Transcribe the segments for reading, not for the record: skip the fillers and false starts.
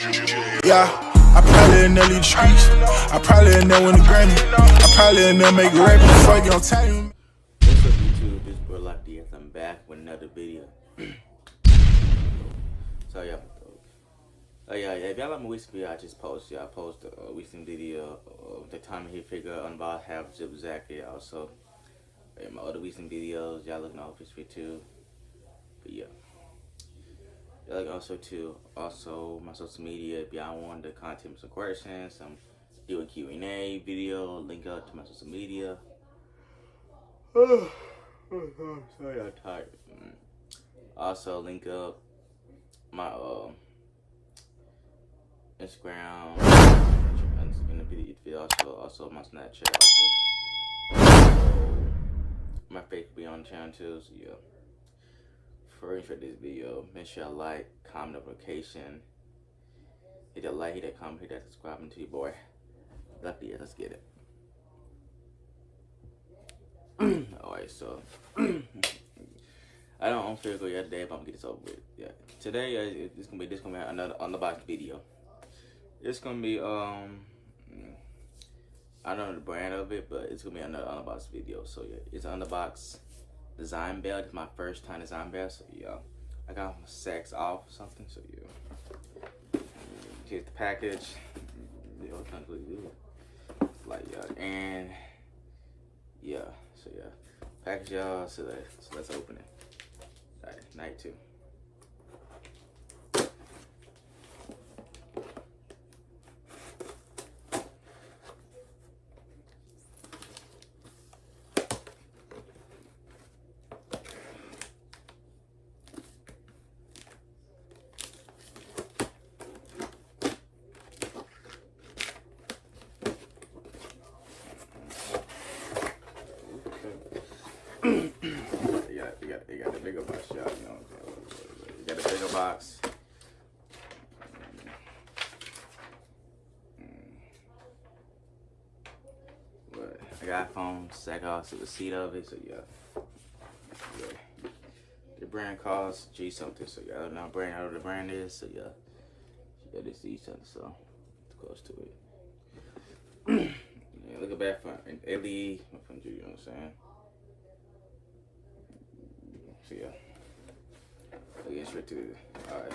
Yeah, I probably in there lead the streets. I probably in there win the Grammy. I probably in there make a rap. Fuck you, I'm telling you. What's up, YouTube? This bro like this. I'm back with another video. So yeah, if y'all like my recent video, I just posted. I posted a recent video of the time he figure unbox have Giuseppe. Also, in my other recent videos, y'all looking off this video too. But yeah. Like also my social media. If y'all want the content, some questions, some do a Q&A video, link up to my social media. Sorry, I'm tired. Also link up my Instagram in the video. Also my Snapchat. Also my face will be on the channel too. So yeah. For this video, make sure you like, comment, notification, hit that like, hit that comment, hit that subscribing to your boy. Let's get it. Alright, so I don't feel good yesterday, but I'm gonna get this over with. Yeah, today this gonna be another unboxing video. It's gonna be I don't know the brand of it, but it's gonna be another unboxing video. So yeah, it's an unbox design belt. It's my first time design belt, so yeah, I got my sacks off or something. So yeah, here's the package. Yeah, what kind of good? Like yeah, and yeah, so yeah, package y'all. So let's open it. Alright, night 2. You got the bigger box, y'all. You know, you got the bigger box. But I got phone sack off to the seat of it, so yeah. The brand calls G something, so y'all know brand out of the brand is, so yeah. You got to see something, so it's close to it. Yeah, look at back front and LED from G, you know what I'm saying? So yeah, we'll get straight to it. Alright,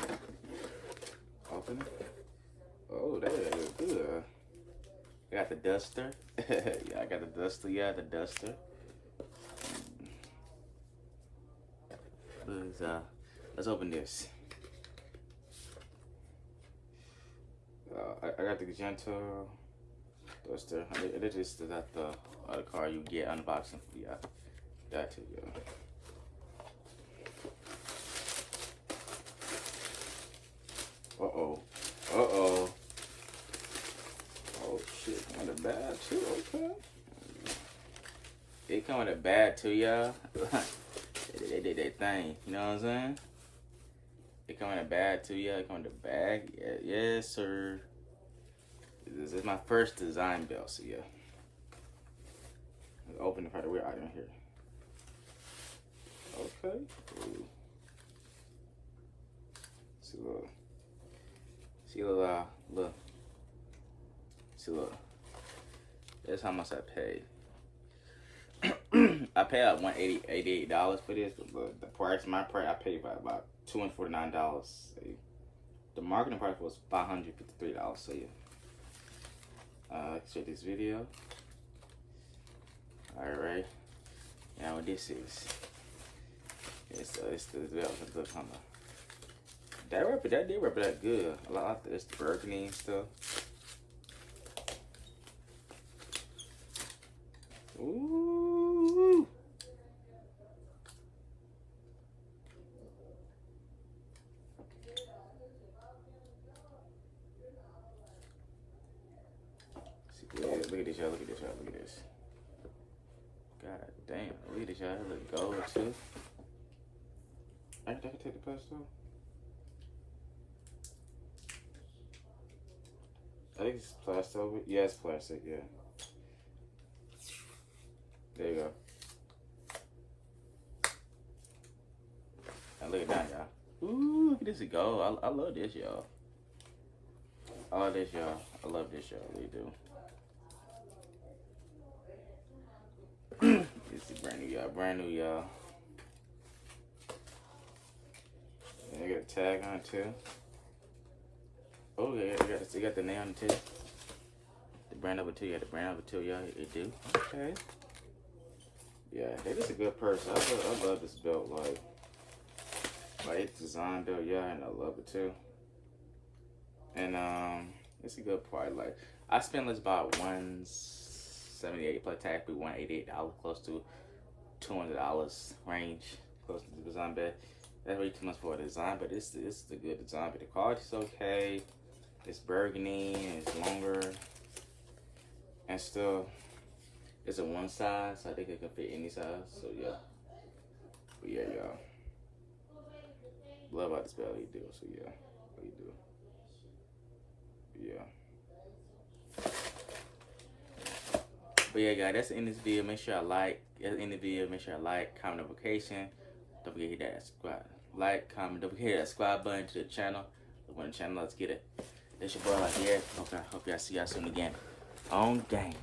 open it. Oh, that is good. I got the duster. Yeah, I got the duster. Yeah, the duster. Let's open this. I got the gentle duster. It is that the other card you get unboxing. Yeah, that too. Yeah. Uh-oh. Uh-oh. Oh, shit. Come with a bag, too. Okay. It come with a bag, too, y'all. They did that thing. You know what I'm saying? It come in a bag, too, y'all. It come in a bag. Yeah, yes, sir. This is my first design belt, so, yeah. Let's open the part of weird item here. Okay. Ooh. Look. That's how much I paid. I paid like $188 for this, but my price, I paid about $249. The marketing price was $553. So yeah, let's check this video. All right, now what this is? It's the look on the. That did rip that good. I like this burgundy and stuff. Ooh. Look at this, y'all. Look at this, y'all. Look at this. God damn. Look at this, y'all. It look gold too. I can take the plastic off. I think it's plastic. Yeah, it's plastic. Yeah. There you go. Now look at that, y'all. Ooh, look at this gold. I love this, y'all. about this, y'all. I love this, y'all. I really do. This is brand new, y'all. Brand new, y'all. And I got a tag on it too. Oh yeah, you got the name on it too. The brand number 2, yeah, the brand number 2, y'all. It do. Okay. Yeah, it is a good purse. I love this belt. Like it's designed though, yeah, and I love it too. And it's a good part. Like I spent this about $178 plus tax, be $188, close to $200 range, close to the design bed. That's way too much for a design, but it's a good design. But the quality's okay. It's burgundy and it's longer, and still it's a one size, so I think it can fit any size. So yeah, but yeah, y'all. Love how this belt you do. So yeah, what you do. Yeah. But yeah, guys, that's the end of this video. Make sure I like. That's the end of the video. Make sure I like, comment, notification. Don't forget to hit that subscribe, like, comment. Don't forget to hit that subscribe button to the channel. When the channel, let's get it. It's your boy like here. Hope y'all see y'all soon again. On game.